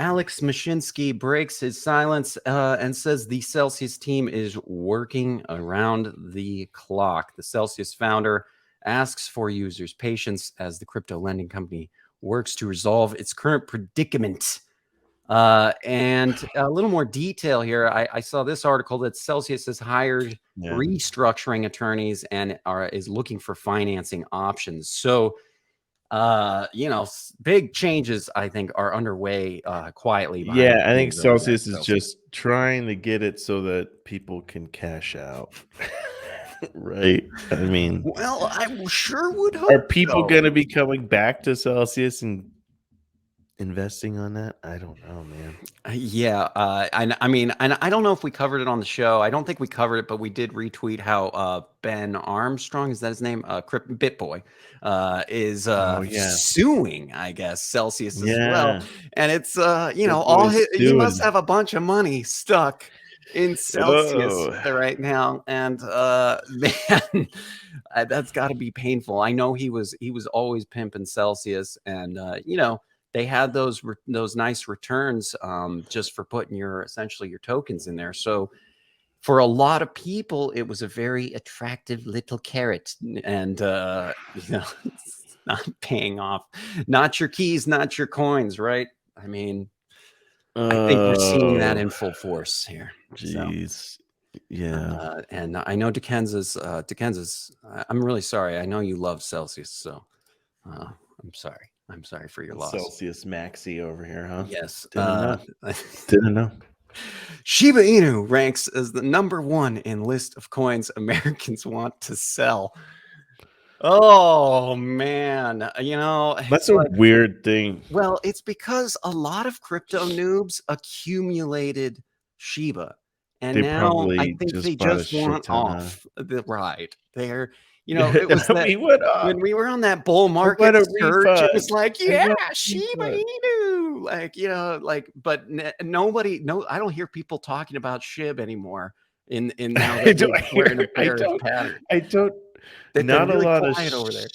Alex Mashinsky breaks his silence and says the Celsius team is working around the clock. The Celsius founder asks for users' patience as the crypto lending company works to resolve its current predicament. And a little more detail here. I saw this article that Celsius has hired restructuring attorneys and is looking for financing options. So, big changes, I think, are underway quietly. Yeah, I think Celsius is just trying to get it so that people can cash out. Right. I mean, well, I sure would hope. Are people going to be coming back to Celsius and investing on that? I don't know, man. Yeah, I mean, and I don't know if we covered it on the show. I don't think we covered it, but we did retweet how Ben Armstrong, is that his name? BitBoy, is suing, I guess, Celsius as well. And it's he must have a bunch of money stuck in Celsius right now, and man, that's got to be painful. I know he was always pimping Celsius, and they had those nice returns just for putting essentially your tokens in there. So for a lot of people, it was a very attractive little carrot, and it's not paying off. Not your keys, not your coins, right? I mean, I think we're seeing that in full force here. Jeez. So, yeah. And I know Dickenza's. I'm really sorry. I know you love Celsius, so I'm sorry. I'm sorry for your loss. Celsius Maxi over here, huh? Yes. Didn't know. Shiba Inu ranks as the #1 in list of coins Americans want to sell. Oh, man. That's a weird thing. Well, it's because a lot of crypto noobs accumulated Shiba. And now I think they just want off the ride. They're... it was when we were on that bull market surge, it was like, yeah, Shiba Inu, but nobody, I don't hear people talking about SHIB anymore. In now that we're in a bearish pattern. Not a lot of over there.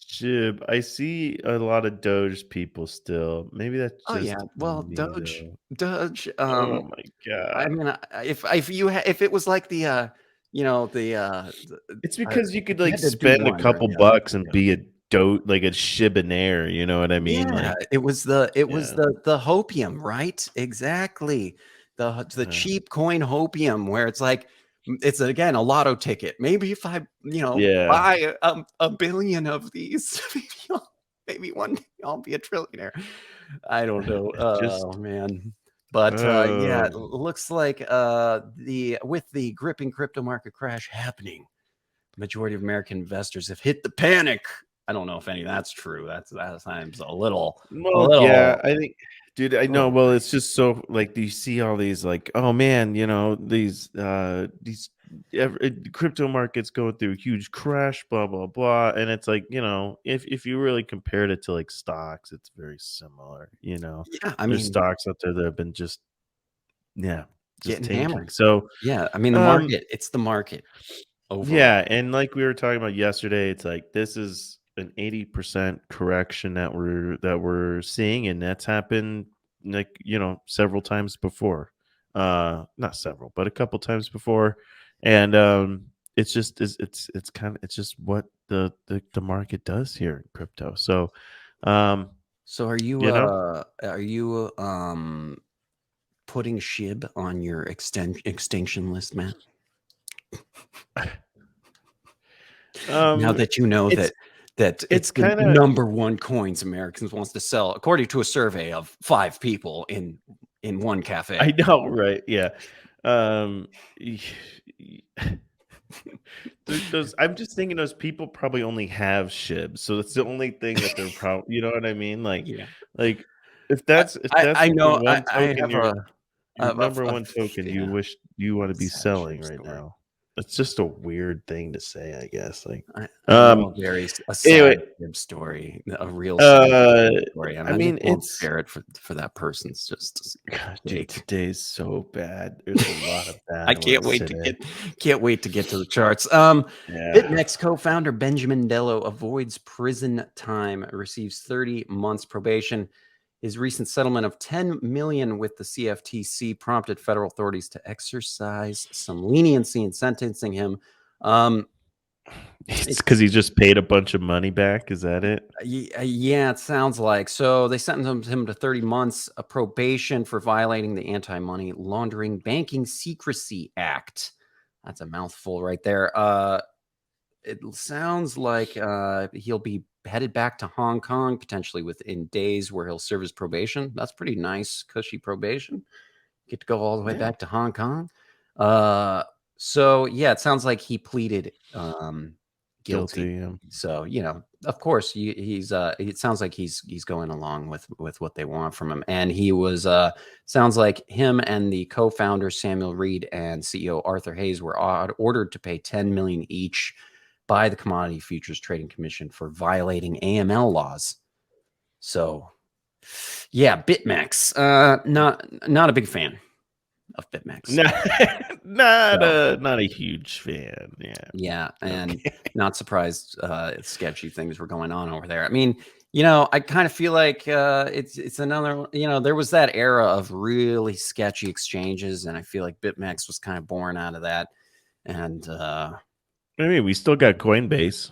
SHIB. I see a lot of Doge people still. Maybe that's just Doge. Oh my god! I mean, if it was like the it's because you could spend a couple bucks and be a Shibanaire, you know what I mean? Yeah, it was the hopium, right? Exactly. The cheap coin hopium, where it's like, it's again a lotto ticket. Maybe if I buy a billion of these, maybe one day I'll be a trillionaire. I don't know. Oh man. But it looks like with the gripping crypto market crash happening, the majority of American investors have hit the panic. I don't know if any of that's true. That time's a little. Yeah, I think, dude. I know. Well, it's just so do you see all these oh man, these crypto markets going through a huge crash, blah blah blah, and it's if you really compared it to stocks, it's very similar. Yeah, there's stocks out there that have been just getting hammered. So yeah, I mean the market. It's the market. Overall. Yeah, and like we were talking about yesterday, it's this is an 80% correction that we're seeing, and that's happened several times before. Not several, but a couple times before. And it's just what the market does here in crypto. So so are you putting SHIB on your extinction list, Matt? Now that you know that it's the #1 coins Americans wants to sell, according to a survey of 5 people in one cafe. I know, right? Yeah. I'm just thinking those people probably only have SHIB, so that's the only thing that they're probably, you know what I mean? If that's I know one I token, have your #1 token you wish you want to be selling right now. It's just a weird thing to say, I guess. A sad story, a real story. And I mean, it's fair for that person's just. Dude, today's so bad. There's a lot of bad. I can't wait to get to the charts. BitMEX co-founder Benjamin Dello avoids prison time, receives 30 months probation. His recent settlement of 10 million with the CFTC prompted federal authorities to exercise some leniency in sentencing him. It's It, because he just paid a bunch of money back. Is that it? yeah, it sounds like. So they sentenced him to 30 months of probation for violating the Anti-Money Laundering Banking Secrecy Act. That's a mouthful right there. It sounds like he'll be headed back to Hong Kong potentially within days, where he'll serve his probation. That's pretty nice, cushy probation. Get to go all the way Yeah. back to Hong Kong. So yeah, it sounds like he pleaded guilty. Guilty. So of course, he's. It sounds like he's going along with what they want from him, and he was. Sounds like him and the co-founder Samuel Reed and CEO Arthur Hayes were ordered to pay 10 million each by the Commodity Futures Trading Commission for violating AML laws. So, yeah, BitMEX. Not a big fan of BitMEX. Not a huge fan. Yeah. Yeah, and Okay. not surprised sketchy things were going on over there. I mean, I kind of feel like it's another, there was that era of really sketchy exchanges, and I feel like BitMEX was kind of born out of that. And I mean, we still got Coinbase.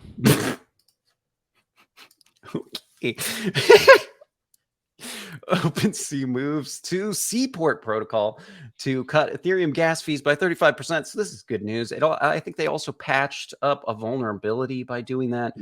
okay. OpenSea moves to Seaport Protocol to cut Ethereum gas fees by 35%. So this is good news. I think they also patched up a vulnerability by doing that.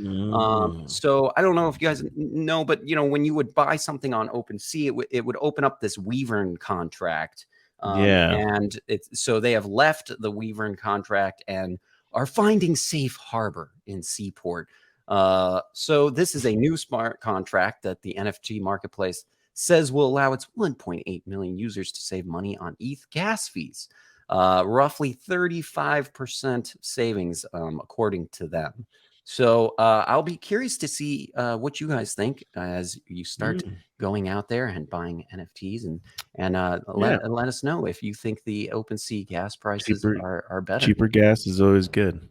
So I don't know if you guys know, but when you would buy something on OpenSea, it would open up this Weavern contract. And so they have left the Weavern contract and are finding safe harbor in Seaport. So this is a new smart contract that the NFT marketplace says will allow its 1.8 million users to save money on ETH gas fees, roughly 35% savings, according to them. So I'll be curious to see what you guys think as you start going out there and buying NFTs, and let us know if you think the OpenSea gas prices are better. Cheaper gas is always good.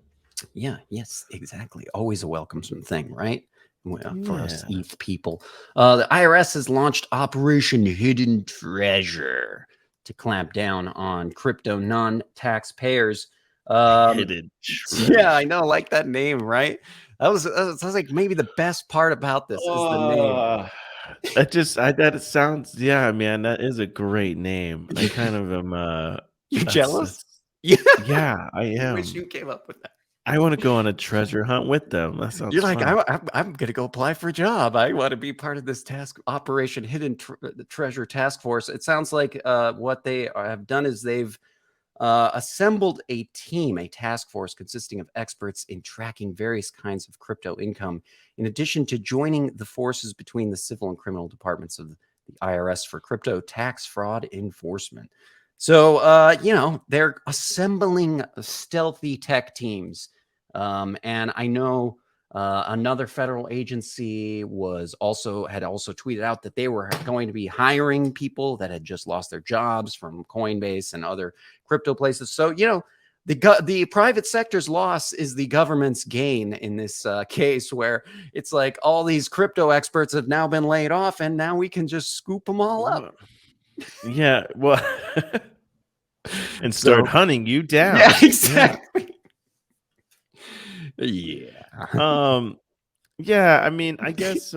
Yeah, yes, exactly. Always a welcome thing, right? For us Yeah. ETH people. The IRS has launched Operation Hidden Treasure to clamp down on crypto non-taxpayers. Hidden treasure. Yeah, I know, like that name, right? That was like maybe the best part about this is the name. That sounds, yeah, man, that is a great name. I kind of am You jealous? that's Yeah. yeah, I I wish am. you came up with that. I want to go on a treasure hunt with them. That You're sounds like, fun. I'm going to go apply for a job. I want to be part of this Operation Hidden Treasure Task Force. It sounds like what they have done is they've assembled a task force consisting of experts in tracking various kinds of crypto income, in addition to joining the forces between the civil and criminal departments of the IRS for crypto tax fraud enforcement. So, they're assembling stealthy tech teams. And I know another federal agency had also tweeted out that they were going to be hiring people that had just lost their jobs from Coinbase and other crypto places. So, the private sector's loss is the government's gain in this case, where it's like all these crypto experts have now been laid off, and now we can just scoop them all up. Yeah, well, and start So, hunting you down. yeah, exactly. Yeah. Yeah, I mean, I guess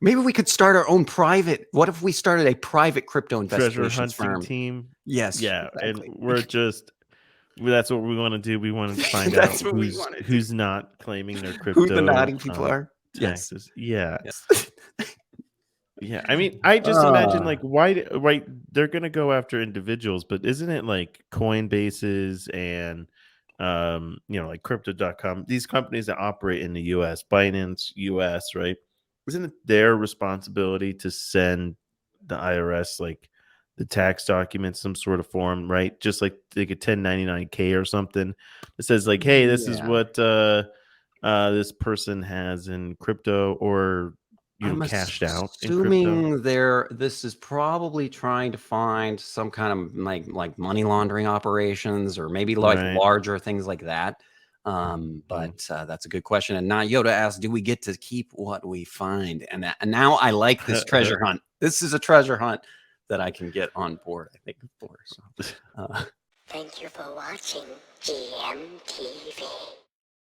maybe we could start our own private. What if we started a private crypto treasure investigations hunting firm? team. Yes, Yeah, exactly. and that's what we want to do. We want to find out That's what we want to do. who's not claiming their Who the crypto naughty people are? taxes. Yes. Yeah. Yes. Yeah, I mean, I just imagine like why right they're gonna go after individuals, but isn't it like Coinbases and like crypto.com, these companies that operate in the US, Binance US, right? Isn't it their responsibility to send the IRS like the tax documents, some sort of form, right? Just like they get 1099K or something. It says like, hey, this is Yeah. what this person has in crypto or I'm cashed out in crypto. assuming this is probably trying to find some kind of like money laundering operations, or maybe like Right. larger things like that. But that's a good question. And Not Yoda asked, "Do we get to keep what we find?" And now I like this treasure hunt. This is a treasure hunt that I can get on board, I think, for. So, Thank you for watching GMTV.